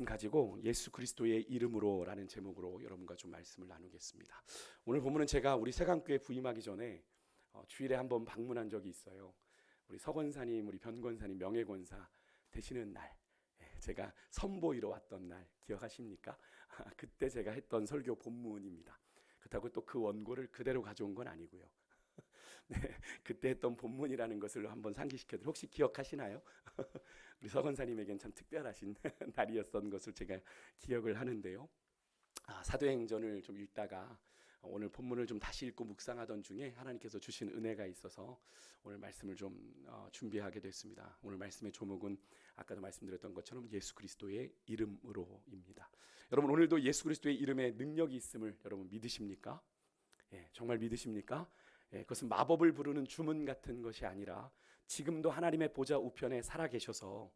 가지고 예수 그리스도의 이름으로라는 제목으로 여러분과 좀 말씀을 나누겠습니다. 오늘 본문은 제가 우리 세강교회 부임하기 전에 주일에 한번 방문한 적이 있어요. 우리 서권사님, 우리 변권사님 명예권사 되시는 날, 제가 선보이러 왔던 날 기억하십니까? 그때 제가 했던 설교 본문입니다. 그렇다고 또 그 원고를 그대로 가져온 건 아니고요. 네, 그때 했던 본문이라는 것을 한번 상기시켜드려. 혹시 기억하시나요? 우리 서건사님에겐 참 특별하신 날이었던 것을 제가 기억을 하는데요. 사도행전을 좀 읽다가 오늘 본문을 좀 다시 읽고 묵상하던 중에 하나님께서 주신 은혜가 있어서 오늘 말씀을 좀 준비하게 됐습니다. 오늘 말씀의 조목은 아까도 말씀드렸던 것처럼 예수 그리스도의 이름으로입니다. 여러분, 오늘도 예수 그리스도의 이름에 능력이 있음을 여러분 믿으십니까? 정말 믿으십니까? 그것은 마법을 부르는 주문 같은 것이 아니라 지금도 하나님의 보좌 우편에 살아계셔서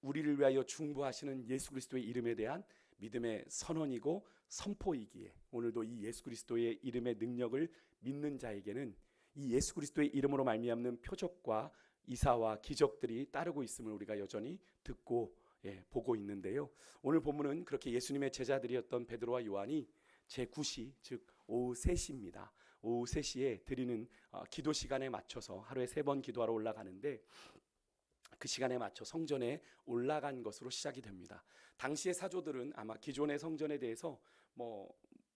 우리를 위하여 중보하시는 예수 그리스도의 이름에 대한 믿음의 선언이고 선포이기에 오늘도 이 예수 그리스도의 이름의 능력을 믿는 자에게는 이 예수 그리스도의 이름으로 말미암는 표적과 이사와 기적들이 따르고 있음을 우리가 여전히 듣고 보고 있는데요. 오늘 본문은 그렇게 예수님의 제자들이었던 베드로와 요한이 제9시 즉 오후 3시입니다. 오후 3시에 드리는 기도 시간에 맞춰서 하루에 3번 기도하러 올라가는데 그 시간에 맞춰 성전에 올라간 것으로 시작이 됩니다. 당시의 사조들은 아마 기존의 성전에 대해서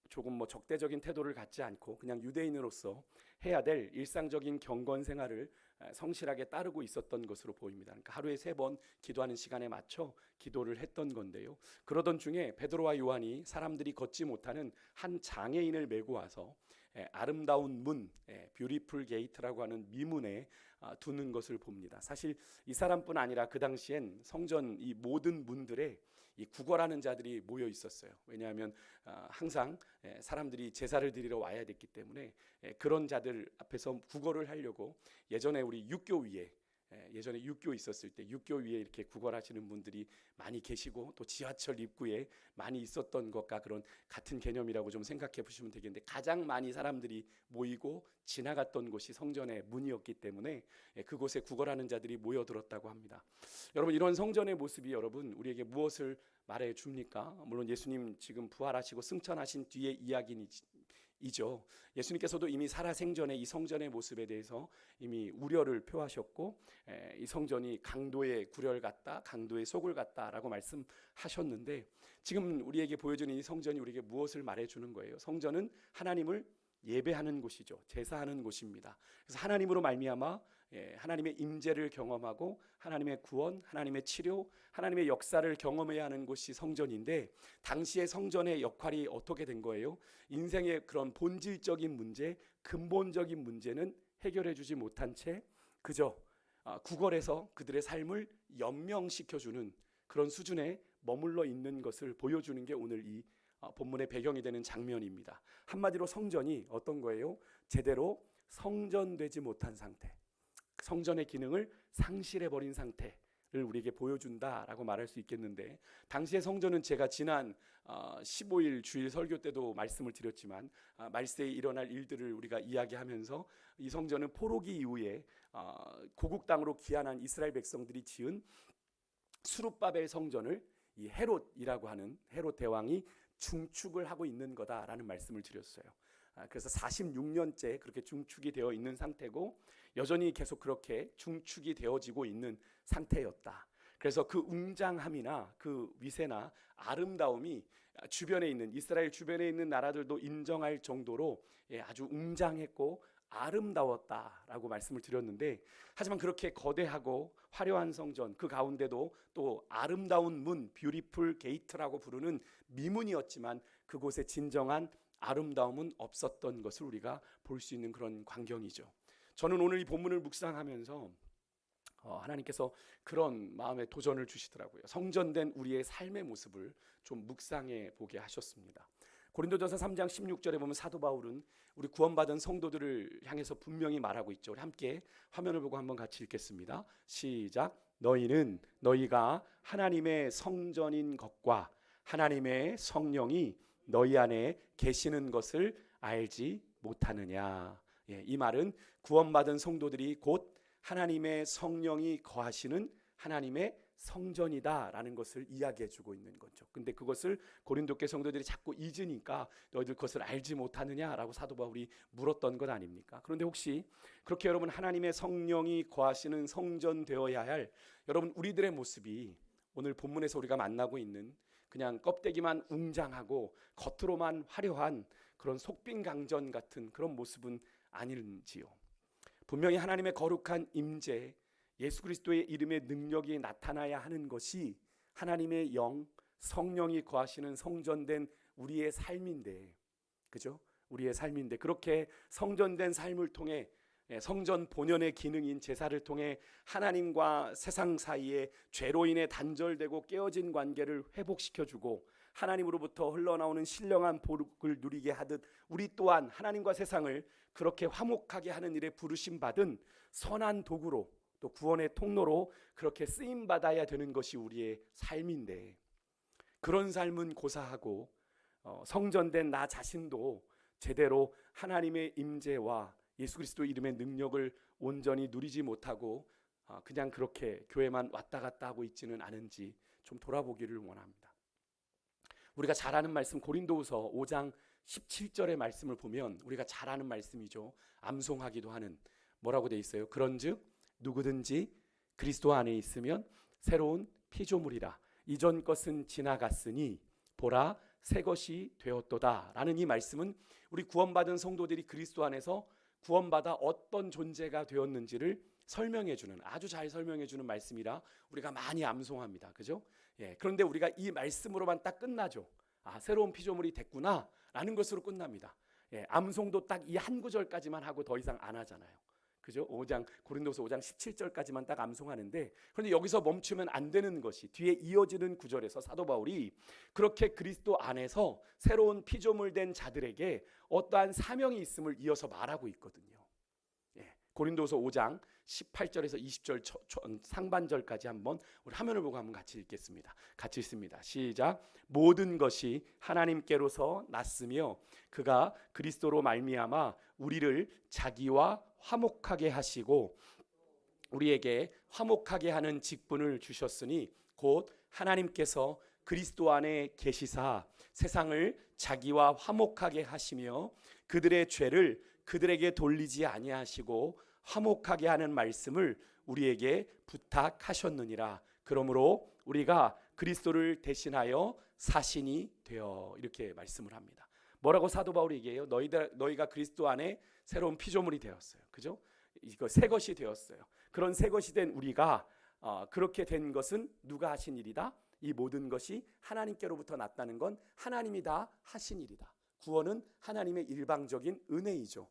조금 적대적인 태도를 갖지 않고 그냥 유대인으로서 해야 될 일상적인 경건 생활을 성실하게 따르고 있었던 것으로 보입니다. 그러니까 하루에 3번 기도하는 시간에 맞춰 기도를 했던 건데요. 그러던 중에 베드로와 요한이 사람들이 걷지 못하는 한 장애인을 메고 와서 아름다운 문, 뷰티풀 게이트라고 하는 미문에 두는 것을 봅니다. 사실 이 사람뿐 아니라 그 당시엔 성전 이 모든 문들에 이 구걸하는 자들이 모여 있었어요. 왜냐하면 항상 사람들이 제사를 드리러 와야 됐기 때문에 그런 자들 앞에서 구걸을 하려고 예전에 우리 육교 위에 예전에 육교 있었을 때 육교 위에 이렇게 구걸하시는 분들이 많이 계시고 또 지하철 입구에 많이 있었던 것과 그런 같은 개념이라고 좀 생각해 보시면 되겠는데 가장 많이 사람들이 모이고 지나갔던 곳이 성전의 문이었기 때문에 그곳에 구걸하는 자들이 모여들었다고 합니다. 여러분, 이런 성전의 모습이 여러분 우리에게 무엇을 말해 줍니까? 물론 예수님 지금 부활하시고 승천하신 뒤의 이야기이죠. 예수님께서도 이미 살아생전에 이 성전의 모습에 대해서 이미 우려를 표하셨고 이 성전이 강도의 구렬 같다, 강도의 소굴 같다라고 말씀하셨는데 지금 우리에게 보여주는 이 성전이 우리에게 무엇을 말해주는 거예요? 성전은 하나님을 예배하는 곳이죠. 제사하는 곳입니다. 그래서 하나님으로 말미암아 하나님의 임재를 경험하고 하나님의 구원, 하나님의 치료, 하나님의 역사를 경험해야 하는 곳이 성전인데 당시의 성전의 역할이 어떻게 된 거예요? 인생의 그런 본질적인 문제, 근본적인 문제는 해결해 주지 못한 채 그저 구걸해서 그들의 삶을 연명시켜주는 그런 수준에 머물러 있는 것을 보여주는 게 오늘 이 본문의 배경이 되는 장면입니다. 한마디로 성전이 어떤 거예요? 제대로 성전되지 못한 상태, 성전의 기능을 상실해버린 상태를 우리에게 보여준다라고 말할 수 있겠는데 당시의 성전은 제가 지난 15일 주일 설교 때도 말씀을 드렸지만 말세에 일어날 일들을 우리가 이야기하면서 이 성전은 포로기 이후에 고국 땅으로 귀환한 이스라엘 백성들이 지은 수룹바벨 성전을 이 헤롯이라고 하는 헤롯 대왕이 중축을 하고 있는 거다라는 말씀을 드렸어요. 그래서 46년째 그렇게 중축이 되어 있는 상태고 여전히 계속 그렇게 중축이 되어지고 있는 상태였다. 그래서 그 웅장함이나 그 위세나 아름다움이 주변에 있는 이스라엘 주변에 있는 나라들도 인정할 정도로 아주 웅장했고 아름다웠다라고 말씀을 드렸는데 하지만 그렇게 거대하고 화려한 성전 그 가운데도 또 아름다운 문 뷰티풀 게이트라고 부르는 미문이었지만 그곳에 진정한 아름다움은 없었던 것을 우리가 볼 수 있는 그런 광경이죠. 저는 오늘 이 본문을 묵상하면서 하나님께서 그런 마음의 도전을 주시더라고요. 성전된 우리의 삶의 모습을 좀 묵상해 보게 하셨습니다. 고린도전서 3장 16절에 보면 사도 바울은 우리 구원받은 성도들을 향해서 분명히 말하고 있죠. 우리 함께 화면을 보고 한번 같이 읽겠습니다. 시작. 너희는 너희가 하나님의 성전인 것과 하나님의 성령이 너희 안에 계시는 것을 알지 못하느냐. 이 말은 구원받은 성도들이 곧 하나님의 성령이 거하시는 하나님의 성전이다라는 것을 이야기해 주고 있는 거죠. 근데 그것을 고린도 교회 성도들이 자꾸 잊으니까 너희들 그것을 알지 못하느냐라고 사도 바울이 물었던 것 아닙니까? 그런데 혹시 그렇게 여러분 하나님의 성령이 거하시는 성전 되어야 할 여러분 우리들의 모습이 오늘 본문에서 우리가 만나고 있는 그냥 껍데기만 웅장하고 겉으로만 화려한 그런 속빈강전 같은 그런 모습은 아닌지요. 분명히 하나님의 거룩한 임재, 예수 그리스도의 이름의 능력이 나타나야 하는 것이 하나님의 영, 성령이 거하시는 성전된 우리의 삶인데, 그죠? 우리의 삶인데 그렇게 성전된 삶을 통해 성전 본연의 기능인 제사를 통해 하나님과 세상 사이에 죄로 인해 단절되고 깨어진 관계를 회복시켜주고 하나님으로부터 흘러나오는 신령한 복을 누리게 하듯 우리 또한 하나님과 세상을 그렇게 화목하게 하는 일에 부르심 받은 선한 도구로 또 구원의 통로로 그렇게 쓰임 받아야 되는 것이 우리의 삶인데 그런 삶은 고사하고 성전된 나 자신도 제대로 하나님의 임재와 예수 그리스도 이름의 능력을 온전히 누리지 못하고 그냥 그렇게 교회만 왔다 갔다 하고 있지는 않은지 좀 돌아보기를 원합니다. 우리가 잘 아는 말씀 고린도후서 5장 17절의 말씀을 보면 우리가 잘 아는 말씀이죠. 암송하기도 하는 뭐라고 돼 있어요? 그런즉 누구든지 그리스도 안에 있으면 새로운 피조물이라 이전 것은 지나갔으니 보라 새 것이 되었도다 라는 이 말씀은 우리 구원받은 성도들이 그리스도 안에서 구원받아 어떤 존재가 되었는지를 설명해주는 아주 잘 설명해주는 말씀이라 우리가 많이 암송합니다. 그죠? 그런데 우리가 이 말씀으로만 딱 끝나죠. 새로운 피조물이 됐구나 라는 것으로 끝납니다. 암송도 딱 이 한 구절까지만 하고 더 이상 안 하잖아요. 그죠? 고린도서 5장 17절까지만 딱 암송하는데 그런데 여기서 멈추면 안 되는 것이 뒤에 이어지는 구절에서 사도 바울이 그렇게 그리스도 안에서 새로운 피조물 된 자들에게 어떠한 사명이 있음을 이어서 말하고 있거든요. 고린도서 5장 18절에서 20절 상반절까지 한번 우리 화면을 보고 한번 같이 읽겠습니다. 같이 읽습니다. 시작. 모든 것이 하나님께로서 났으며 그가 그리스도로 말미암아 우리를 자기와 화목하게 하시고 우리에게 화목하게 하는 직분을 주셨으니 곧 하나님께서 그리스도 안에 계시사 세상을 자기와 화목하게 하시며 그들의 죄를 그들에게 돌리지 아니하시고 화목하게 하는 말씀을 우리에게 부탁하셨느니라. 그러므로 우리가 그리스도를 대신하여 사신이 되어 이렇게 말씀을 합니다. 뭐라고 사도 바울이 얘기해요? 너희가 그리스도 안에 새로운 피조물이 되었어요. 그죠? 이거 새 것이 되었어요. 그런 새 것이 된 우리가 그렇게 된 것은 누가 하신 일이다? 이 모든 것이 하나님께로부터 났다는 건 하나님이 다 하신 일이다. 구원은 하나님의 일방적인 은혜이죠.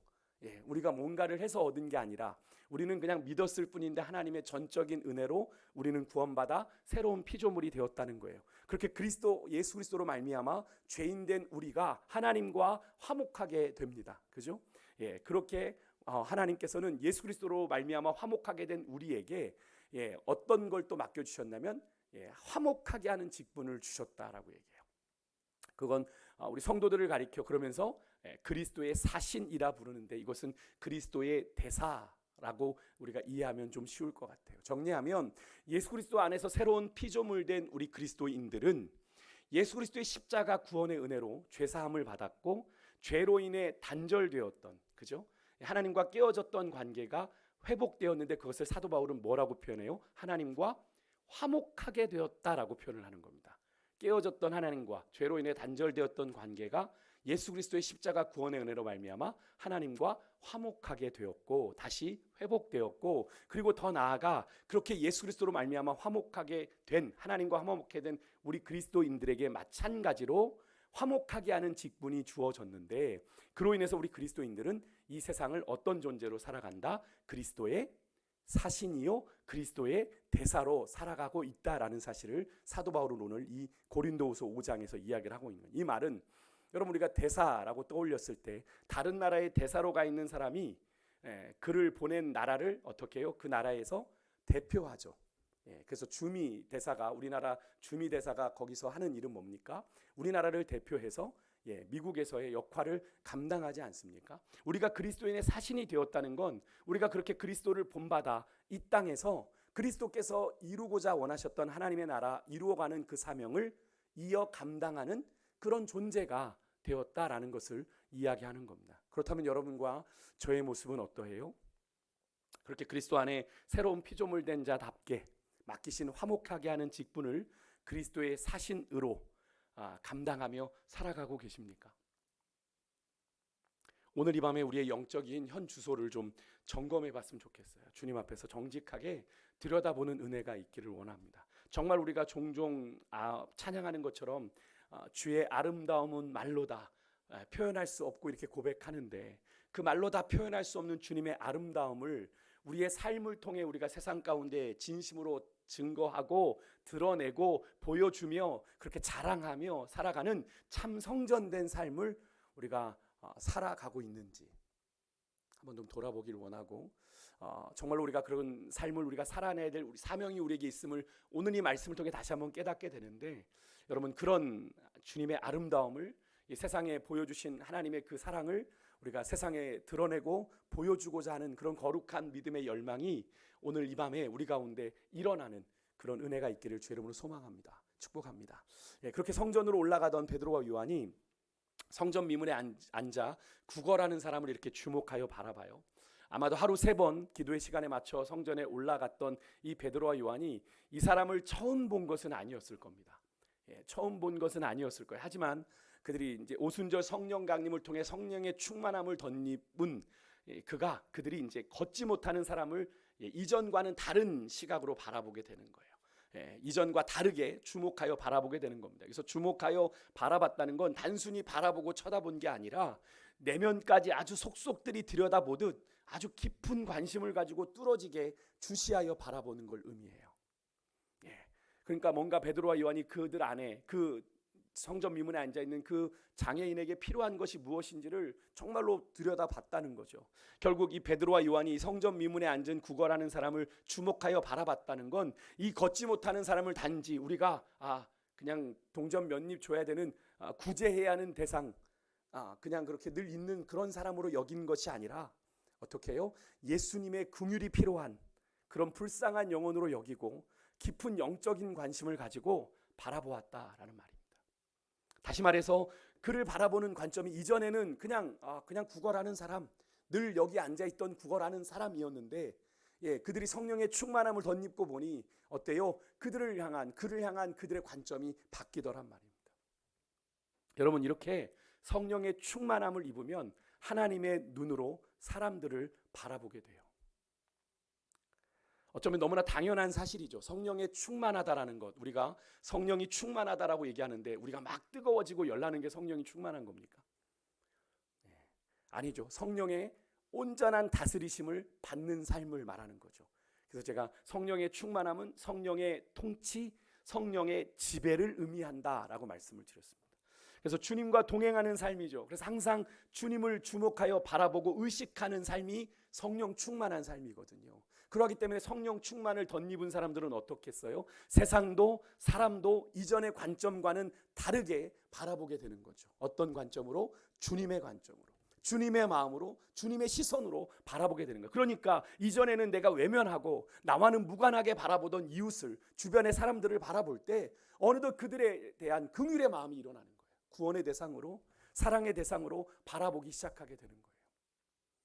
우리가 뭔가를 해서 얻은 게 아니라 우리는 그냥 믿었을 뿐인데 하나님의 전적인 은혜로 우리는 구원받아 새로운 피조물이 되었다는 거예요. 그렇게 예수 그리스도로 말미암아 죄인된 우리가 하나님과 화목하게 됩니다. 그죠? 그렇게 하나님께서는 예수 그리스도로 말미암아 화목하게 된 우리에게 어떤 걸 또 맡겨주셨냐면 화목하게 하는 직분을 주셨다라고 얘기해요. 그건 우리 성도들을 가리켜 그러면서 그리스도의 사신이라 부르는데 이것은 그리스도의 대사라고 우리가 이해하면 좀 쉬울 것 같아요. 정리하면 예수 그리스도 안에서 새로운 피조물 된 우리 그리스도인들은 예수 그리스도의 십자가 구원의 은혜로 죄사함을 받았고 죄로 인해 단절되었던 그죠? 하나님과 깨어졌던 관계가 회복되었는데 그것을 사도 바울은 뭐라고 표현해요? 하나님과 화목하게 되었다라고 표현을 하는 겁니다. 깨어졌던 하나님과 죄로 인해 단절되었던 관계가 예수 그리스도의 십자가 구원의 은혜로 말미암아 하나님과 화목하게 되었고 다시 회복되었고 그리고 더 나아가 그렇게 예수 그리스도로 말미암아 화목하게 된 하나님과 화목하게 된 우리 그리스도인들에게 마찬가지로 화목하게 하는 직분이 주어졌는데 그로 인해서 우리 그리스도인들은 이 세상을 어떤 존재로 살아간다? 그리스도의 사신이요 그리스도의 대사로 살아가고 있다라는 사실을 사도 바울은 오늘 이 고린도후서 5장에서 이야기를 하고 있는 이 말은 여러분 우리가 대사라고 떠올렸을 때 다른 나라의 대사로 가 있는 사람이 그를 보낸 나라를 어떻게 해요? 그 나라에서 대표하죠. 그래서 주미 대사가 우리나라 주미 대사가 거기서 하는 일은 뭡니까? 우리나라를 대표해서 미국에서의 역할을 감당하지 않습니까? 우리가 그리스도인의 사신이 되었다는 건 우리가 그렇게 그리스도를 본받아 이 땅에서 그리스도께서 이루고자 원하셨던 하나님의 나라 이루어가는 그 사명을 이어 감당하는 그런 존재가 되었다라는 것을 이야기하는 겁니다. 그렇다면 여러분과 저의 모습은 어떠해요? 그렇게 그리스도 안에 새로운 피조물 된 자답게 맡기신 화목하게 하는 직분을 그리스도의 사신으로 감당하며 살아가고 계십니까? 오늘 이 밤에 우리의 영적인 현 주소를 좀 점검해 봤으면 좋겠어요. 주님 앞에서 정직하게 들여다보는 은혜가 있기를 원합니다. 정말 우리가 종종 찬양하는 것처럼 주의 아름다움은 말로 다 표현할 수 없고 이렇게 고백하는데, 그 말로 다 표현할 수 없는 주님의 아름다움을 우리의 삶을 통해 우리가 세상 가운데 진심으로 증거하고 드러내고 보여주며 그렇게 자랑하며 살아가는 참 성전된 삶을 우리가 살아가고 있는지 한번 좀 돌아보기를 원하고, 정말로 우리가 그런 삶을 우리가 살아내야 될 우리 사명이 우리에게 있음을 오늘 이 말씀을 통해 다시 한번 깨닫게 되는데, 여러분 그런 주님의 아름다움을 이 세상에 보여주신 하나님의 그 사랑을 우리가 세상에 드러내고 보여주고자 하는 그런 거룩한 믿음의 열망이 오늘 이 밤에 우리 가운데 일어나는 그런 은혜가 있기를 주의 이름으로 소망합니다. 축복합니다. 그렇게 성전으로 올라가던 베드로와 요한이 성전 미문에 앉아 구걸하는 사람을 이렇게 주목하여 바라봐요. 아마도 하루 3번 기도의 시간에 맞춰 성전에 올라갔던 이 베드로와 요한이 이 사람을 처음 본 것은 아니었을 겁니다. 처음 본 것은 아니었을 거예요. 하지만 그들이 이제 오순절 성령 강림을 통해 성령의 충만함을 덧입은 그들이 이제 걷지 못하는 사람을 이전과는 다른 시각으로 바라보게 되는 거예요. 이전과 다르게 주목하여 바라보게 되는 겁니다. 그래서 주목하여 바라봤다는 건 단순히 바라보고 쳐다본 게 아니라 내면까지 아주 속속들이 들여다보듯 아주 깊은 관심을 가지고 뚫어지게 주시하여 바라보는 걸 의미해요. 그러니까 뭔가 베드로와 요한이 그들 안에 그 성전 미문에 앉아 있는 그 장애인에게 필요한 것이 무엇인지를 정말로 들여다봤다는 거죠. 결국 이 베드로와 요한이 성전 미문에 앉은 구걸하는 사람을 주목하여 바라봤다는 건 이 걷지 못하는 사람을 단지 우리가 그냥 동전 몇 입 줘야 되는 구제해야 하는 대상, 그냥 그렇게 늘 있는 그런 사람으로 여긴 것이 아니라 어떻게 해요? 예수님의 긍휼이 필요한 그런 불쌍한 영혼으로 여기고 깊은 영적인 관심을 가지고 바라보았다라는 말입니다. 다시 말해서 그를 바라보는 관점이 이전에는 그냥 구걸하는 사람, 늘 여기 앉아있던 구걸하는 사람이었는데, 그들이 성령의 충만함을 덧입고 보니 어때요? 그를 향한 그들의 관점이 바뀌더란 말입니다. 여러분, 이렇게 성령의 충만함을 입으면 하나님의 눈으로 사람들을 바라보게 돼요. 어쩌면 너무나 당연한 사실이죠. 성령에 충만하다라는 것. 우리가 성령이 충만하다라고 얘기하는데 우리가 막 뜨거워지고 열나는 게 성령이 충만한 겁니까? 아니죠. 성령의 온전한 다스리심을 받는 삶을 말하는 거죠. 그래서 제가 성령의 충만함은 성령의 통치, 성령의 지배를 의미한다라고 말씀을 드렸습니다. 그래서 주님과 동행하는 삶이죠. 그래서 항상 주님을 주목하여 바라보고 의식하는 삶이 성령 충만한 삶이거든요. 그렇기 때문에 성령 충만을 덧입은 사람들은 어떻겠어요? 세상도 사람도 이전의 관점과는 다르게 바라보게 되는 거죠. 어떤 관점으로? 주님의 관점으로, 주님의 마음으로, 주님의 시선으로 바라보게 되는 거예요. 그러니까 이전에는 내가 외면하고 나와는 무관하게 바라보던 이웃을, 주변의 사람들을 바라볼 때 어느덧 그들에 대한 긍휼의 마음이 일어나는 거예요. 구원의 대상으로, 사랑의 대상으로 바라보기 시작하게 되는 거예요.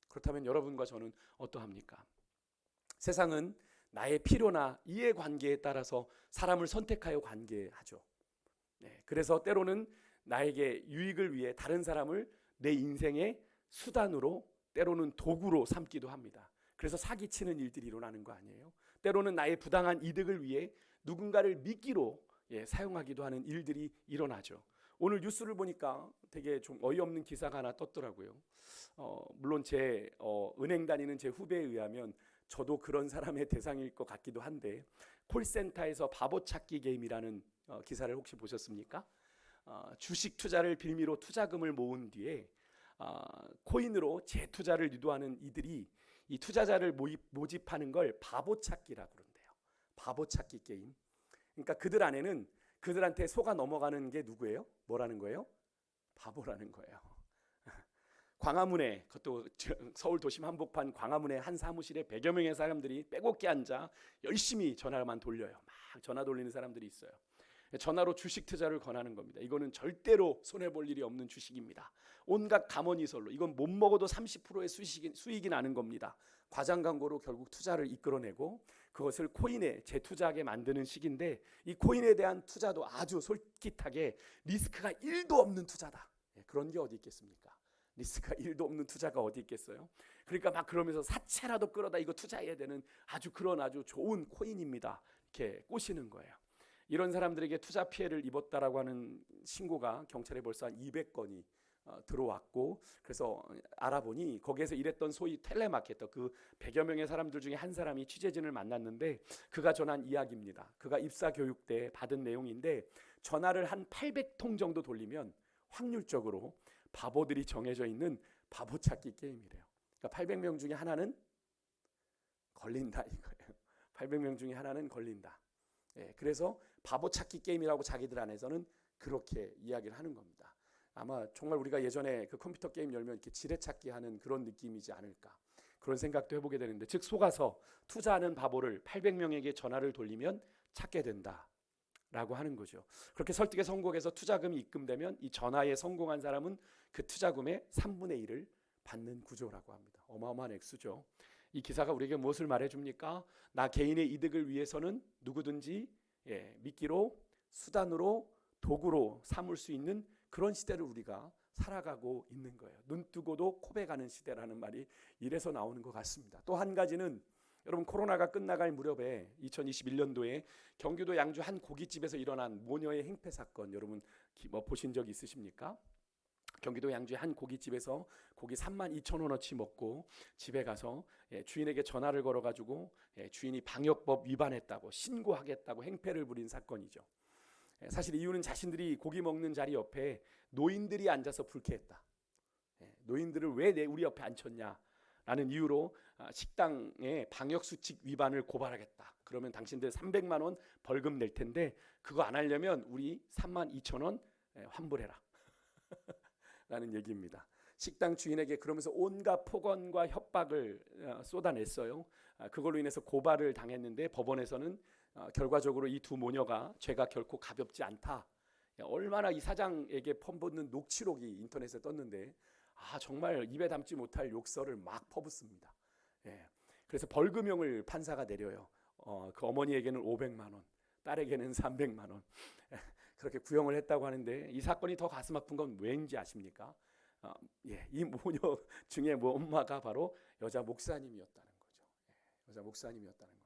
그렇다면 여러분과 저는 어떠합니까? 세상은 나의 필요나 이해관계에 따라서 사람을 선택하여 관계하죠. 그래서 때로는 나에게 유익을 위해 다른 사람을 내 인생의 수단으로, 때로는 도구로 삼기도 합니다. 그래서 사기치는 일들이 일어나는 거 아니에요? 때로는 나의 부당한 이득을 위해 누군가를 미끼로 사용하기도 하는 일들이 일어나죠. 오늘 뉴스를 보니까 되게 좀 어이없는 기사가 하나 떴더라고요. 물론 제 은행 다니는 제 후배에 의하면 저도 그런 사람의 대상일 것 같기도 한데, 콜센터에서 바보 찾기 게임이라는 기사를 혹시 보셨습니까? 주식 투자를 빌미로 투자금을 모은 뒤에 코인으로 재투자를 유도하는 이들이 이 투자자를 모집하는 걸 바보 찾기라고 그런대요. 바보 찾기 게임. 그러니까 그들 안에는 그들한테 속아 넘어가는 게 누구예요? 뭐라는 거예요? 바보라는 거예요. 광화문에, 그것도 서울 도심 한복판 광화문에 한 사무실에 100여 명의 사람들이 빼곡히 앉아 열심히 전화만 돌려요. 막 전화 돌리는 사람들이 있어요. 전화로 주식 투자를 권하는 겁니다. 이거는 절대로 손해볼 일이 없는 주식입니다. 온갖 감언이설로 이건 못 먹어도 30%의 수익이 나는 겁니다. 과장 광고로 결국 투자를 이끌어내고 그것을 코인에 재투자하게 만드는 식인데, 이 코인에 대한 투자도 아주 솔깃하게 리스크가 1도 없는 투자다. 그런 게 어디 있겠습니까? 리스크가 1도 없는 투자가 어디 있겠어요? 그러니까 막 그러면서 사채라도 끌어다 이거 투자해야 되는 아주 좋은 코인입니다. 이렇게 꼬시는 거예요. 이런 사람들에게 투자 피해를 입었다라고 하는 신고가 경찰에 벌써 한 200건이 들어왔고, 그래서 알아보니 거기에서 일했던 소위 텔레마케터, 그 100여 명의 사람들 중에 한 사람이 취재진을 만났는데 그가 전한 이야기입니다. 그가 입사 교육 때 받은 내용인데, 전화를 한 800통 정도 돌리면 확률적으로 바보들이 정해져 있는 바보 찾기 게임이래요. 그러니까 800명 중에 하나는 걸린다 이거예요. 800명 중에 하나는 걸린다. 그래서 바보 찾기 게임이라고 자기들 안에서는 그렇게 이야기를 하는 겁니다. 아마 정말 우리가 예전에 그 컴퓨터 게임 열면 이렇게 지뢰찾기 하는 그런 느낌이지 않을까, 그런 생각도 해보게 되는데, 즉 속아서 투자하는 바보를 800명에게 전화를 돌리면 찾게 된다라고 하는 거죠. 그렇게 설득에 성공해서 투자금이 입금되면 이 전화에 성공한 사람은 그 투자금의 3분의 1을 받는 구조라고 합니다. 어마어마한 액수죠. 이 기사가 우리에게 무엇을 말해줍니까? 나 개인의 이득을 위해서는 누구든지 미끼로, 수단으로, 도구로 삼을 수 있는 그런 시대를 우리가 살아가고 있는 거예요. 눈 뜨고도 코베가는 시대라는 말이 이래서 나오는 것 같습니다. 또 한 가지는, 여러분 코로나가 끝나갈 무렵에 2021년도에 경기도 양주 한 고깃집에서 일어난 모녀의 행패 사건, 여러분 보신 적 있으십니까? 경기도 양주의 한 고깃집에서 고기 32,000원어치 먹고 집에 가서 주인에게 전화를 걸어가지고 주인이 방역법 위반했다고 신고하겠다고 행패를 부린 사건이죠. 사실 이유는 자신들이 고기 먹는 자리 옆에 노인들이 앉아서 불쾌했다. 노인들을 왜 우리 옆에 앉혔냐라는 이유로 식당의 방역수칙 위반을 고발하겠다. 그러면 당신들 300만 원 벌금 낼 텐데 그거 안 하려면 우리 32,000원 환불해라. 라는 얘기입니다. 식당 주인에게 그러면서 온갖 폭언과 협박을 쏟아냈어요. 그걸로 인해서 고발을 당했는데 법원에서는 결과적으로 이 두 모녀가 죄가 결코 가볍지 않다. 얼마나 이 사장에게 퍼붓는 녹취록이 인터넷에 떴는데, 정말 입에 담지 못할 욕설을 막 퍼붓습니다. 그래서 벌금형을 판사가 내려요. 그 어머니에게는 500만 원, 딸에게는 300만 원. 그렇게 구형을 했다고 하는데, 이 사건이 더 가슴 아픈 건 왠지 아십니까? 이 모녀 중에 엄마가 바로 여자 목사님이었다는 거죠. 여자 목사님이었다는 겁니다.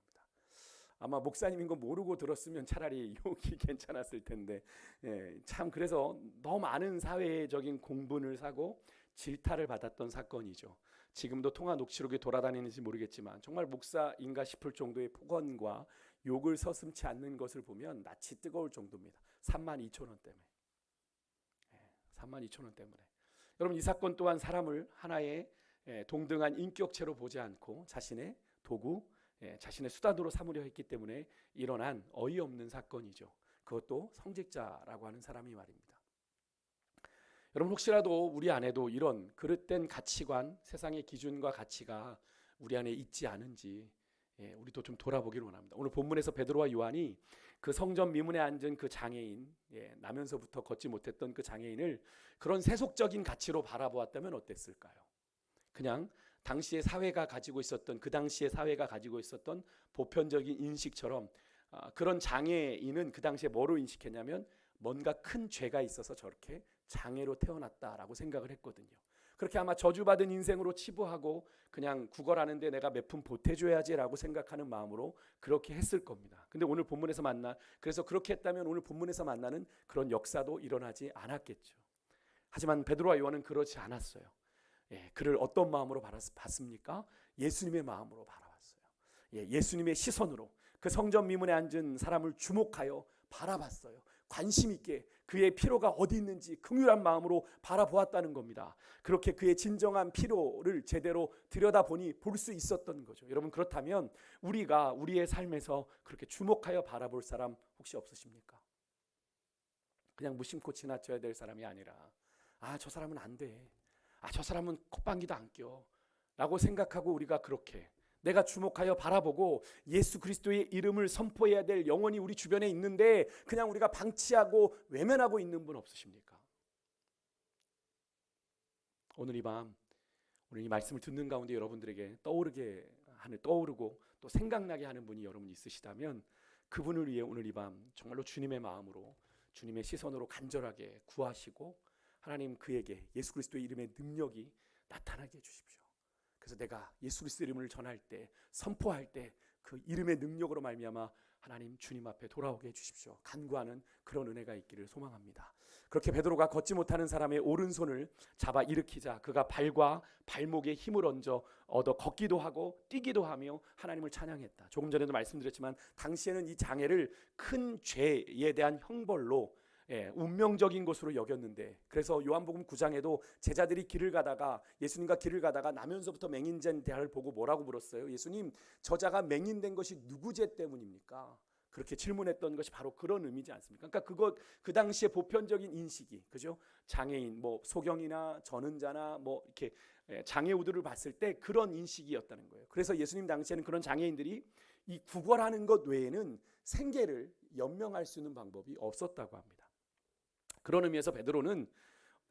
아마 목사님인 거 모르고 들었으면 차라리 욕이 괜찮았을 텐데, 참 그래서 너무 많은 사회적인 공분을 사고 질타를 받았던 사건이죠. 지금도 통화 녹취록이 돌아다니는지 모르겠지만 정말 목사인가 싶을 정도의 폭언과 욕을 서슴지 않는 것을 보면 낯이 뜨거울 정도입니다. 32,000원 때문에. 32,000원 때문에. 여러분, 이 사건 또한 사람을 하나의 동등한 인격체로 보지 않고 자신의 도구, 자신의 수단으로 삼으려 했기 때문에 일어난 어이없는 사건이죠. 그것도 성직자라고 하는 사람이 말입니다. 여러분, 혹시라도 우리 안에도 이런 그릇된 가치관, 세상의 기준과 가치가 우리 안에 있지 않은지 우리도 좀 돌아보기를 원합니다. 오늘 본문에서 베드로와 요한이 그 성전 미문에 앉은 그 장애인, 나면서부터 걷지 못했던 그 장애인을 그런 세속적인 가치로 바라보았다면 어땠을까요? 그냥 당시의 사회가 가지고 있었던, 그 당시의 사회가 가지고 있었던 보편적인 인식처럼 그런 장애인은 그 당시에 뭐로 인식했냐면 뭔가 큰 죄가 있어서 저렇게 장애로 태어났다라고 생각을 했거든요. 그렇게 아마 저주받은 인생으로 치부하고 그냥 구걸하는데 내가 몇 푼 보태줘야지라고 생각하는 마음으로 그렇게 했을 겁니다. 근데 오늘 본문에서 그래서 그렇게 했다면 오늘 본문에서 만나는 그런 역사도 일어나지 않았겠죠. 하지만 베드로와 요한은 그렇지 않았어요. 그를 어떤 마음으로 봤습니까? 예수님의 마음으로 바라봤어요. 예수님의 시선으로 그 성전 미문에 앉은 사람을 주목하여 바라봤어요. 관심 있게 그의 필요가 어디 있는지 긍휼한 마음으로 바라보았다는 겁니다. 그렇게 그의 진정한 필요를 제대로 들여다보니 볼 수 있었던 거죠. 여러분, 그렇다면 우리가 우리의 삶에서 그렇게 주목하여 바라볼 사람 혹시 없으십니까? 그냥 무심코 지나쳐야 될 사람이 아니라 저 사람은 안 돼. 저 사람은 콧방귀도 안 껴 라고 생각하고 우리가 그렇게 내가 주목하여 바라보고 예수 그리스도의 이름을 선포해야 될 영혼이 우리 주변에 있는데 그냥 우리가 방치하고 외면하고 있는 분 없으십니까? 오늘 이 밤 오늘 이 말씀을 듣는 가운데 여러분들에게 떠오르고 또 생각나게 하는 분이 여러분 있으시다면 그분을 위해 오늘 이 밤 정말로 주님의 마음으로 주님의 시선으로 간절하게 구하시고 하나님 그에게 예수 그리스도의 이름의 능력이 나타나게 해주십시오. 그래서 내가 예수 그리스도 이름을 전할 때 선포할 때 그 이름의 능력으로 말미암아 하나님 주님 앞에 돌아오게 해주십시오. 간구하는 그런 은혜가 있기를 소망합니다. 그렇게 베드로가 걷지 못하는 사람의 오른손을 잡아 일으키자 그가 발과 발목에 힘을 얻어 걷기도 하고 뛰기도 하며 하나님을 찬양했다. 조금 전에도 말씀드렸지만 당시에는 이 장애를 큰 죄에 대한 형벌로 운명적인 것으로 여겼는데 그래서 요한복음 9장에도 제자들이 예수님과 길을 가다가 나면서부터 맹인된 자를 보고 뭐라고 물었어요? 예수님, 저자가 맹인된 것이 누구 죄 때문입니까? 그렇게 질문했던 것이 바로 그런 의미지 않습니까? 그러니까 그 당시에 보편적인 인식이 그죠? 장애인, 소경이나 전은자나 이렇게 장애우들을 봤을 때 그런 인식이었다는 거예요. 그래서 예수님 당시에는 그런 장애인들이 이 구걸하는 것 외에는 생계를 연명할 수 있는 방법이 없었다고 합니다. 그런 의미에서 베드로는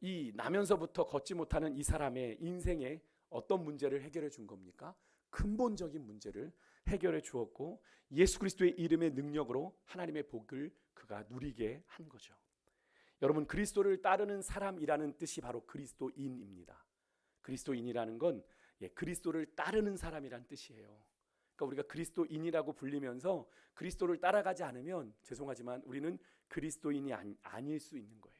이 나면서부터 걷지 못하는 이 사람의 인생에 어떤 문제를 해결해 준 겁니까? 근본적인 문제를 해결해 주었고 예수 그리스도의 이름의 능력으로 하나님의 복을 그가 누리게 한 거죠. 여러분 그리스도를 따르는 사람이라는 뜻이 바로 그리스도인입니다. 그리스도인이라는 건 그리스도를 따르는 사람이란 뜻이에요. 그러니까 우리가 그리스도인이라고 불리면서 그리스도를 따라가지 않으면 죄송하지만 우리는 그리스도인이 아닐 수 있는 거예요.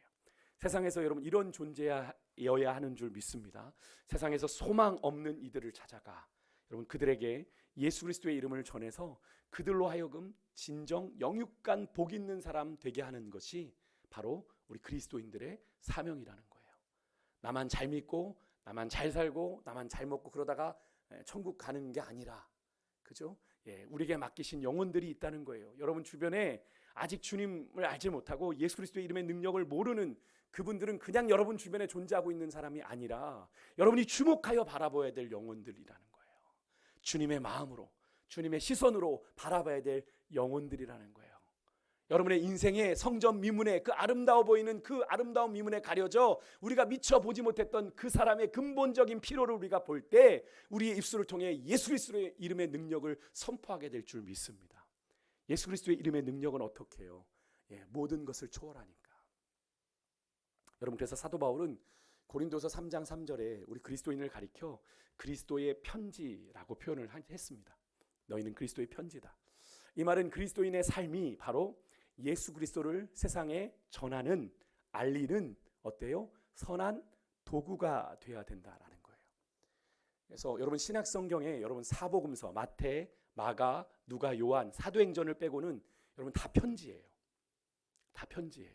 세상에서 여러분 이런 존재여야 하는 줄 믿습니다. 세상에서 소망 없는 이들을 찾아가 여러분 그들에게 예수 그리스도의 이름을 전해서 그들로 하여금 진정 영육간 복 있는 사람 되게 하는 것이 바로 우리 그리스도인들의 사명이라는 거예요. 나만 잘 믿고 나만 잘 살고 나만 잘 먹고 그러다가 천국 가는 게 아니라 그죠? 우리에게 맡기신 영혼들이 있다는 거예요. 여러분 주변에 아직 주님을 알지 못하고 예수 그리스도의 이름의 능력을 모르는 그분들은 그냥 여러분 주변에 존재하고 있는 사람이 아니라 여러분이 주목하여 바라봐야 될 영혼들이라는 거예요. 주님의 마음으로 주님의 시선으로 바라봐야 될 영혼들이라는 거예요. 여러분의 인생의 성전 미문에 그 아름다워 보이는 그 아름다운 미문에 가려져 우리가 미처 보지 못했던 그 사람의 근본적인 필요를 우리가 볼 때 우리의 입술을 통해 예수 그리스도의 이름의 능력을 선포하게 될 줄 믿습니다. 예수 그리스도의 이름의 능력은 어떻게 해요? 모든 것을 초월하니까. 여러분 그래서 사도 바울은 고린도서 3장 3절에 우리 그리스도인을 가리켜 그리스도의 편지라고 표현을 했습니다. 너희는 그리스도의 편지다. 이 말은 그리스도인의 삶이 바로 예수 그리스도를 세상에 전하는 알리는 어때요? 선한 도구가 되어야 된다라는 거예요. 그래서 여러분 신약 성경에 여러분 사복음서 마태, 마가, 누가, 요한, 사도행전을 빼고는 여러분 다 편지예요. 다 편지예요.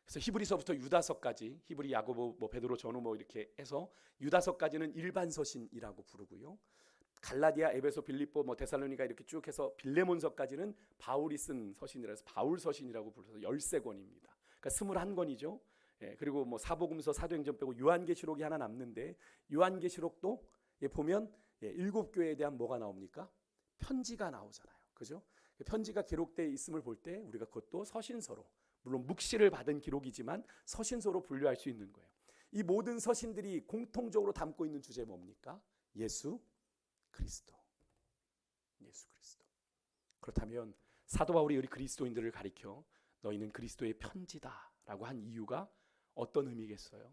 그래서 히브리서부터 유다서까지 히브리, 야고보, 베드로, 전후 이렇게 해서 유다서까지는 일반 서신이라고 부르고요. 갈라디아, 에베소, 빌립보, 데살로니가 이렇게 쭉 해서 빌레몬서까지는 바울이 쓴 서신이라서 바울 서신이라고 불러서 13권입니다. 그러니까 21권이죠. 그리고 사복음서, 사도행전 빼고 요한계시록이 하나 남는데 요한계시록도 보면 7교회에 대한 뭐가 나옵니까? 편지가 나오잖아요. 그죠? 편지가 기록되어 있음을 볼 때 우리가 그것도 서신서로 물론 묵시를 받은 기록이지만 서신서로 분류할 수 있는 거예요. 이 모든 서신들이 공통적으로 담고 있는 주제 뭡니까? 예수 그리스도. 예수 그리스도. 그렇다면 사도 바울이 우리 그리스도인들을 가리켜 너희는 그리스도의 편지다라고 한 이유가 어떤 의미겠어요?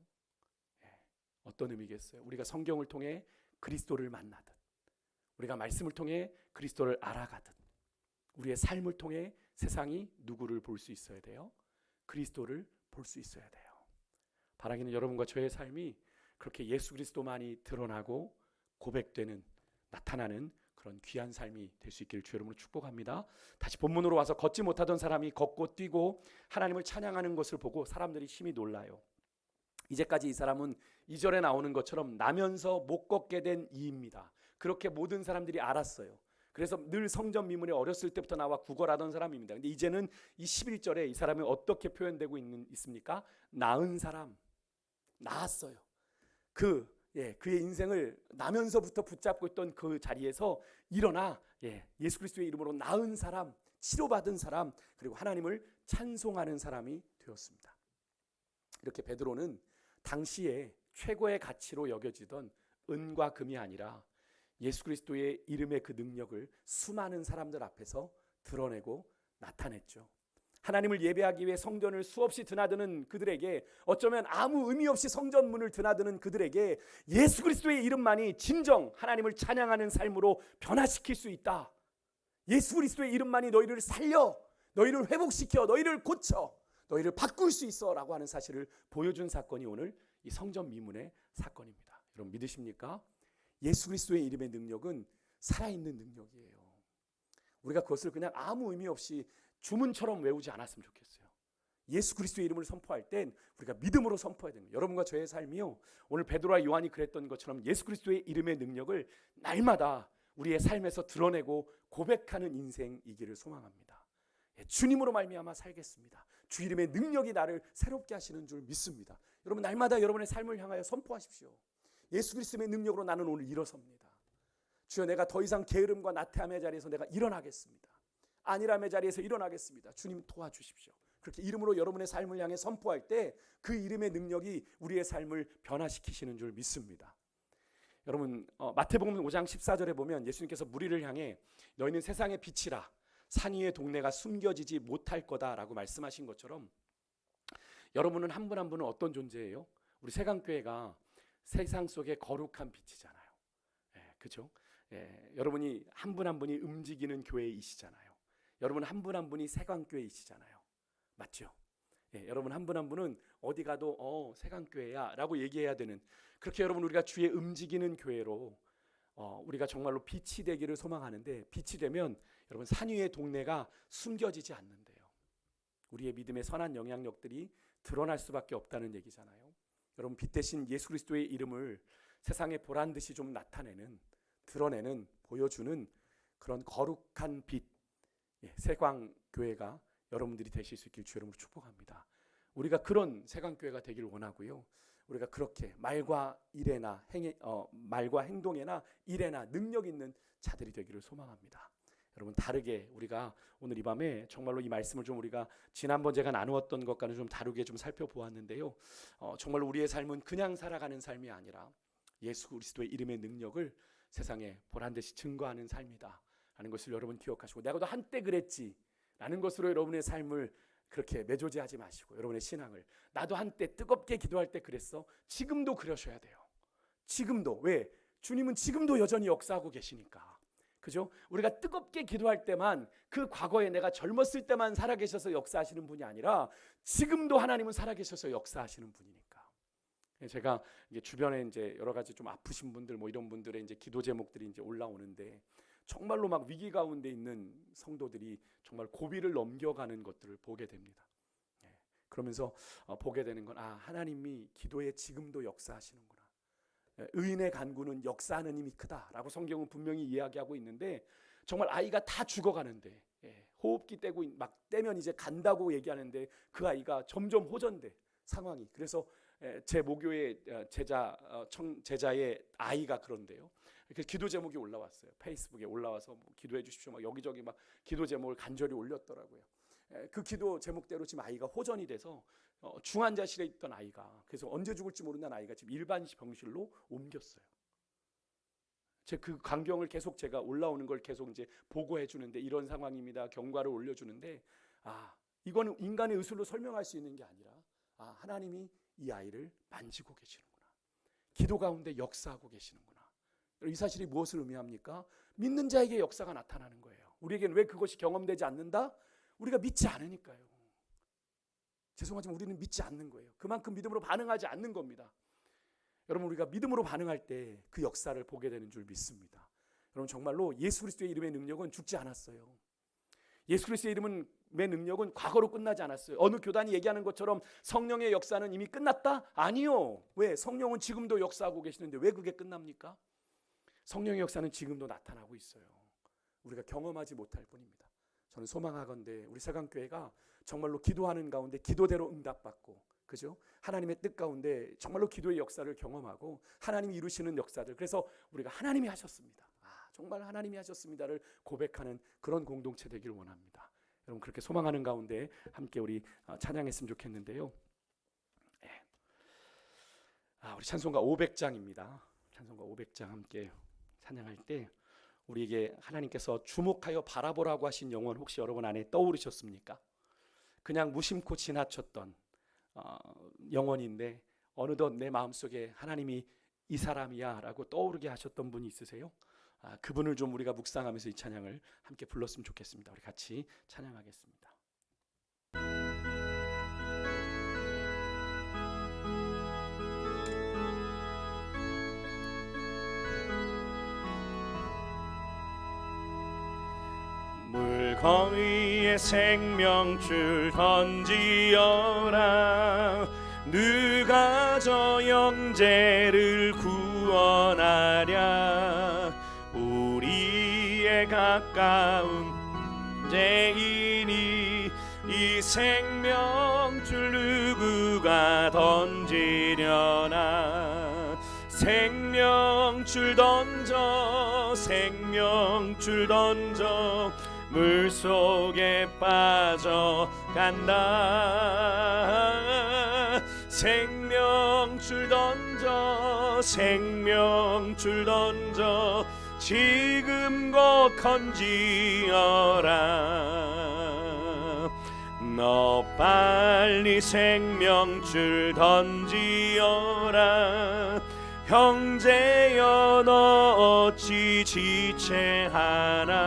어떤 의미겠어요? 우리가 성경을 통해 그리스도를 만나듯 우리가 말씀을 통해 그리스도를 알아가듯 우리의 삶을 통해 세상이 누구를 볼 수 있어야 돼요? 그리스도를 볼 수 있어야 돼요. 바라기는 여러분과 저의 삶이 그렇게 예수 그리스도만이 드러나고 고백되는 나타나는 그런 귀한 삶이 될 수 있기를 주 여러분으로 축복합니다. 다시 본문으로 와서 걷지 못하던 사람이 걷고 뛰고 하나님을 찬양하는 것을 보고 사람들이 심히 놀라요. 이제까지 이 사람은 2절에 나오는 것처럼 나면서 못 걷게 된 이입니다. 그렇게 모든 사람들이 알았어요. 그래서 늘 성전 미문에 어렸을 때부터 나와 구걸하던 사람입니다. 근데 이제는 이 11절에 이 사람이 어떻게 표현되고 있습니까? 나은 사람, 나았어요. 그의 인생을 나면서부터 붙잡고 있던 그 자리에서 일어나 예수 그리스도의 이름으로 나은 사람, 치료받은 사람, 그리고 하나님을 찬송하는 사람이 되었습니다. 이렇게 베드로는 당시에 최고의 가치로 여겨지던 은과 금이 아니라 예수 그리스도의 이름의 그 능력을 수많은 사람들 앞에서 드러내고 나타냈죠. 하나님을 예배하기 위해 성전을 수없이 드나드는 그들에게, 어쩌면 아무 의미 없이 성전 문을 드나드는 그들에게 예수 그리스도의 이름만이 진정 하나님을 찬양하는 삶으로 변화시킬 수 있다. 예수 그리스도의 이름만이 너희를 살려, 너희를 회복시켜, 너희를 고쳐, 너희를 바꿀 수 있어 라고 하는 사실을 보여준 사건이 오늘 이 성전 미문의 사건입니다. 여러분 믿으십니까? 예수 그리스도의 이름의 능력은 살아있는 능력이에요. 우리가 그것을 그냥 아무 의미 없이 주문처럼 외우지 않았으면 좋겠어요. 예수 그리스도의 이름을 선포할 땐 우리가 믿음으로 선포해야 됩니다. 여러분과 저의 삶이요, 오늘 베드로와 요한이 그랬던 것처럼 예수 그리스도의 이름의 능력을 날마다 우리의 삶에서 드러내고 고백하는 인생이기를 소망합니다. 주님으로 말미암아 살겠습니다. 주 이름의 능력이 나를 새롭게 하시는 줄 믿습니다. 여러분 날마다 여러분의 삶을 향하여 선포하십시오. 예수 그리스도의 능력으로 나는 오늘 일어섭니다. 주여, 내가 더 이상 게으름과 나태함의 자리에서 내가 일어나겠습니다. 안일함의 자리에서 일어나겠습니다. 주님 도와주십시오. 그렇게 이름으로 여러분의 삶을 향해 선포할 때 그 이름의 능력이 우리의 삶을 변화시키시는 줄 믿습니다. 여러분 마태복음 5장 14절에 보면 예수님께서 무리를 향해 너희는 세상의 빛이라, 산 위의 동네가 숨겨지지 못할 거다라고 말씀하신 것처럼 여러분은 한 분 한 분은 어떤 존재예요? 우리 세강교회가 세상 속에 거룩한 빛이잖아요. 그죠? 여러분이 한 분 한 분이 움직이는 교회이시잖아요. 여러분 한 분 한 분이 세강교회이시잖아요. 맞죠? 여러분 한 분 한 분은 어디 가도 세강교회야 라고 얘기해야 되는, 그렇게 여러분 우리가 주의 움직이는 교회로 우리가 정말로 빛이 되기를 소망하는데, 빛이 되면 여러분 산 위의 동네가 숨겨지지 않는데요. 우리의 믿음의 선한 영향력들이 드러날 수밖에 없다는 얘기잖아요. 여러분 빛 대신 예수 그리스도의 이름을 세상에 보란듯이 좀 나타내는, 드러내는, 보여주는 그런 거룩한 빛, 세광교회가 여러분들이 되실 수 있길 주 이름으로 축복합니다. 우리가 그런 세광교회가 되기를 원하고요. 우리가 그렇게 말과 행동에나 일에나 능력 있는 자들이 되기를 소망합니다. 여러분 다르게 우리가 오늘 이 밤에 정말로 이 말씀을 좀 우리가 지난번 제가 나누었던 것과는 좀 다르게 좀 살펴보았는데요. 정말로 우리의 삶은 그냥 살아가는 삶이 아니라 예수 그리스도의 이름의 능력을 세상에 보란듯이 증거하는 삶이다 라는 것을 여러분 기억하시고, 내가도 한때 그랬지 라는 것으로 여러분의 삶을 그렇게 매조제하지 마시고, 여러분의 신앙을 나도 한때 뜨겁게 기도할 때 그랬어, 지금도 그러셔야 돼요. 지금도. 왜? 주님은 지금도 여전히 역사하고 계시니까. 그죠? 우리가 뜨겁게 기도할 때만, 그 과거에 내가 젊었을 때만 살아계셔서 역사하시는 분이 아니라 지금도 하나님은 살아계셔서 역사하시는 분이니까. 제가 이제 주변에 이제 여러 가지 좀 아프신 분들 뭐 이런 분들의 이제 기도 제목들이 이제 올라오는데, 정말로 막 위기 가운데 있는 성도들이 정말 고비를 넘겨가는 것들을 보게 됩니다. 그러면서 보게 되는 건, 하나님이 기도에 지금도 역사하시는구나. 의인의 간구는 역사하는 힘이 크다라고 성경은 분명히 이야기하고 있는데, 정말 아이가 다 죽어가는데 호흡기 떼고 막 떼면 이제 간다고 얘기하는데 그 아이가 점점 호전돼 상황이. 그래서 제 모교의 제자의 아이가 그런데요. 이렇게 기도 제목이 올라왔어요. 페이스북에 올라와서 뭐 기도해 주십시오. 막 여기저기 막 기도 제목을 간절히 올렸더라고요. 그 기도 제목대로 지금 아이가 호전이 돼서 중환자실에 있던 아이가, 그래서 언제 죽을지 모른다는 아이가 지금 일반 병실로 옮겼어요. 제 그 광경을 계속 제가 올라오는 걸 계속 이제 보고해 주는데, 이런 상황입니다. 경과를 올려주는데, 이거는 인간의 의술로 설명할 수 있는 게 아니라 하나님이 이 아이를 만지고 계시는구나. 기도 가운데 역사하고 계시는구나. 이 사실이 무엇을 의미합니까? 믿는 자에게 역사가 나타나는 거예요. 우리에게는 왜 그것이 경험되지 않는다? 우리가 믿지 않으니까요. 죄송하지만 우리는 믿지 않는 거예요. 그만큼 믿음으로 반응하지 않는 겁니다. 여러분 우리가 믿음으로 반응할 때 그 역사를 보게 되는 줄 믿습니다. 여러분 정말로 예수 그리스도의 이름의 능력은 죽지 않았어요. 예수 그리스도의 이름의 능력은 과거로 끝나지 않았어요. 어느 교단이 얘기하는 것처럼 성령의 역사는 이미 끝났다? 아니요. 왜? 성령은 지금도 역사하고 계시는데 왜 그게 끝납니까? 성령의 역사는 지금도 나타나고 있어요. 우리가 경험하지 못할 뿐입니다. 저는 소망하건대 우리 세강교회가 정말로 기도하는 가운데 기도대로 응답받고, 그죠? 하나님의 뜻 가운데 정말로 기도의 역사를 경험하고 하나님이 이루시는 역사들, 그래서 우리가 하나님이 하셨습니다, 정말 하나님이 하셨습니다를 고백하는 그런 공동체 되기를 원합니다. 여러분 그렇게 소망하는 가운데 함께 우리 찬양했으면 좋겠는데요. 우리 찬송가 500장입니다. 찬송가 500장 함께 찬양할 때 우리에게 하나님께서 주목하여 바라보라고 하신 영혼 혹시 여러분 안에 떠오르셨습니까? 그냥 무심코 지나쳤던 영혼인데 어느덧 내 마음속에 하나님이 이 사람이야 라고 떠오르게 하셨던 분이 있으세요? 그분을 좀 우리가 묵상하면서 이 찬양을 함께 불렀으면 좋겠습니다. 우리 같이 찬양하겠습니다. 물거위에 생명줄 던지어라. 누가 저 형제를 구원하랴. 우리의 가까운 죄인이 이 생명줄 누구가 던지려나. 생명줄 던져, 생명줄 던져, 물속에 빠져간다. 생명줄 던져, 생명줄 던져, 지금 곧 건지어라. 너 빨리 생명줄 던지어라. 형제여 너 어찌 지체하나.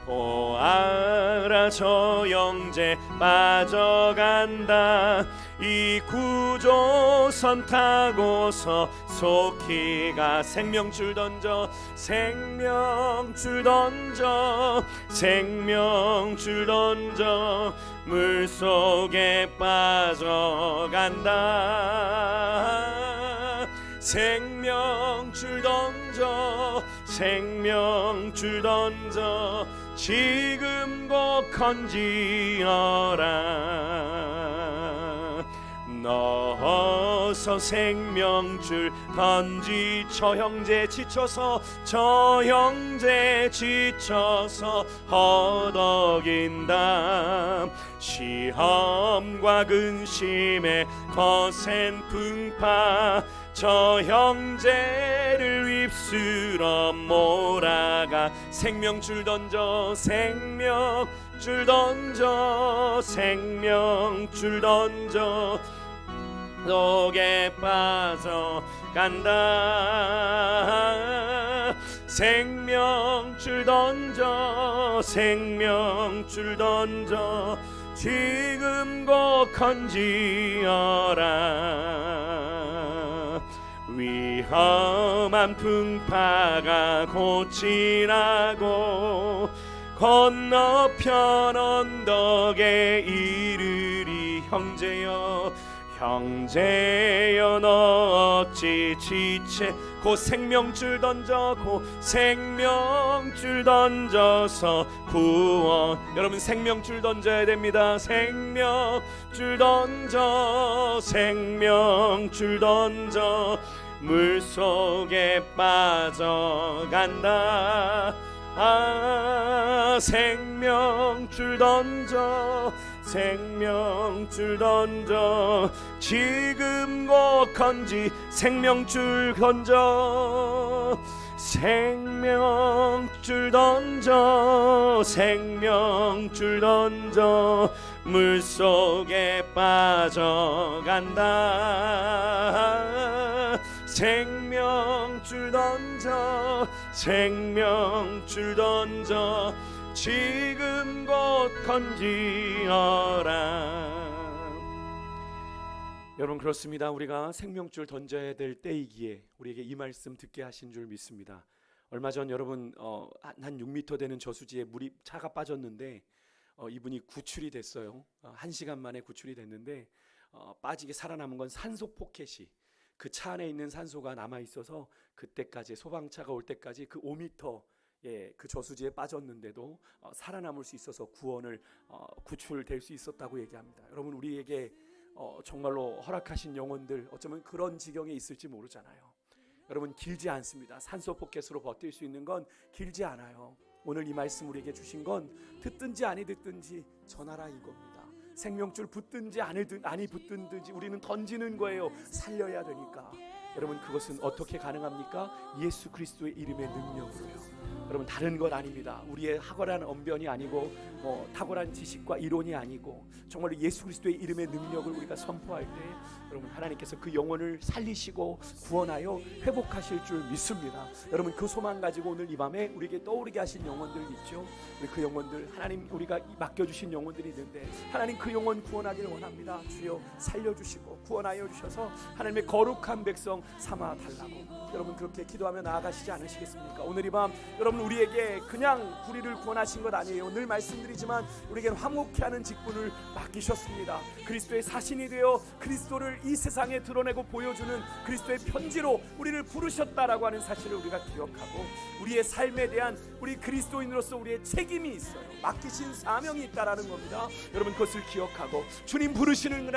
보아라 저 형제 빠져간다. 이 구조선 타고서 속히 가. 생명줄 던져, 생명줄 던져, 생명줄 던져, 물속에 빠져간다. 생명줄 던져, 생명줄 던져, 지금 곧 건지어라. 너 어서 생명줄 던지. 저 형제 지쳐서, 저 형제 지쳐서 허덕인다. 시험과 근심에 거센 풍파, 저 형제를 휩쓸어 몰아가. 생명줄 던져, 생명줄 던져, 생명줄 던져, 속에 빠져간다. 생명줄 던져, 생명줄 던져, 지금 곧 건지어라. 위험한 풍파가 곧 지나고 건너편 언덕에 이르리. 형제여, 형제여 너 어찌 지체. 곧 생명줄 던져, 곧 생명줄 던져서 구원. 여러분 생명줄 던져야 됩니다. 생명줄 던져, 생명줄 던져, 물속에 빠져간다. 생명줄 던져, 생명줄 던져, 지금 곧 건지. 생명줄 던져, 생명줄 던져, 생명줄 던져, 물속에 빠져간다. 생명줄 던져, 생명줄 던져, 지금 곧 건지어라. 여러분 그렇습니다. 우리가 생명줄 던져야 될 때이기에 우리에게 이 말씀 듣게 하신 줄 믿습니다. 얼마 전 여러분 한 6m 되는 저수지에 차가 빠졌는데 이분이 구출이 됐어요. 1시간 만에 구출이 됐는데 빠지게 살아남은 건 산소 포켓이, 그 차 안에 있는 산소가 남아 있어서 그때까지, 소방차가 올 때까지 그 5m 그 저수지에 빠졌는데도 살아남을 수 있어서 구출될 수 있었다고 얘기합니다. 여러분 우리에게 정말로 허락하신 영혼들 어쩌면 그런 지경에 있을지 모르잖아요. 여러분 길지 않습니다. 산소포켓으로 버틸 수 있는 건 길지 않아요. 오늘 이 말씀 우리에게 주신 건 듣든지 아니 듣든지 전하라 이겁니다. 생명줄 붙든지 아니 붙든지 우리는 던지는 거예요. 살려야 되니까. 여러분 그것은 어떻게 가능합니까? 예수 그리스도의 이름의 능력으로요. 여러분 다른 것 아닙니다. 우리의 탁월한 언변이 아니고 탁월한 지식과 이론이 아니고 정말로 예수 그리스도의 이름의 능력을 우리가 선포할 때 여러분 하나님께서 그 영혼을 살리시고 구원하여 회복하실 줄 믿습니다. 여러분 그 소망 가지고 오늘 이 밤에 우리에게 떠오르게 하신 영혼들 있죠. 우리 그 영혼들 하나님 우리가 맡겨주신 영혼들이 있는데 하나님 그 영혼 구원하기를 원합니다. 주여 살려주시고 구원하여 주셔서 하나님의 거룩한 백성 삼아 달라고 여러분 그렇게 기도하며 나아가시지 않으시겠습니까? 오늘 이 밤 여러분 우리에게 그냥 우리를 구원하신 것 아니에요. 늘 말씀드리지만 우리에게는 화목케 하는 직분을 맡기셨습니다. 그리스도의 사신이 되어 그리스도를 이 세상에 드러내고 보여주는 그리스도의 편지로 우리를 부르셨다라고 하는 사실을 우리가 기억하고 우리의 삶에 대한 우리 그리스도인으로서 우리의 책임이 있어요. 맡기신 사명이 있다라는 겁니다. 여러분 그것을 기억하고 주님 부르시는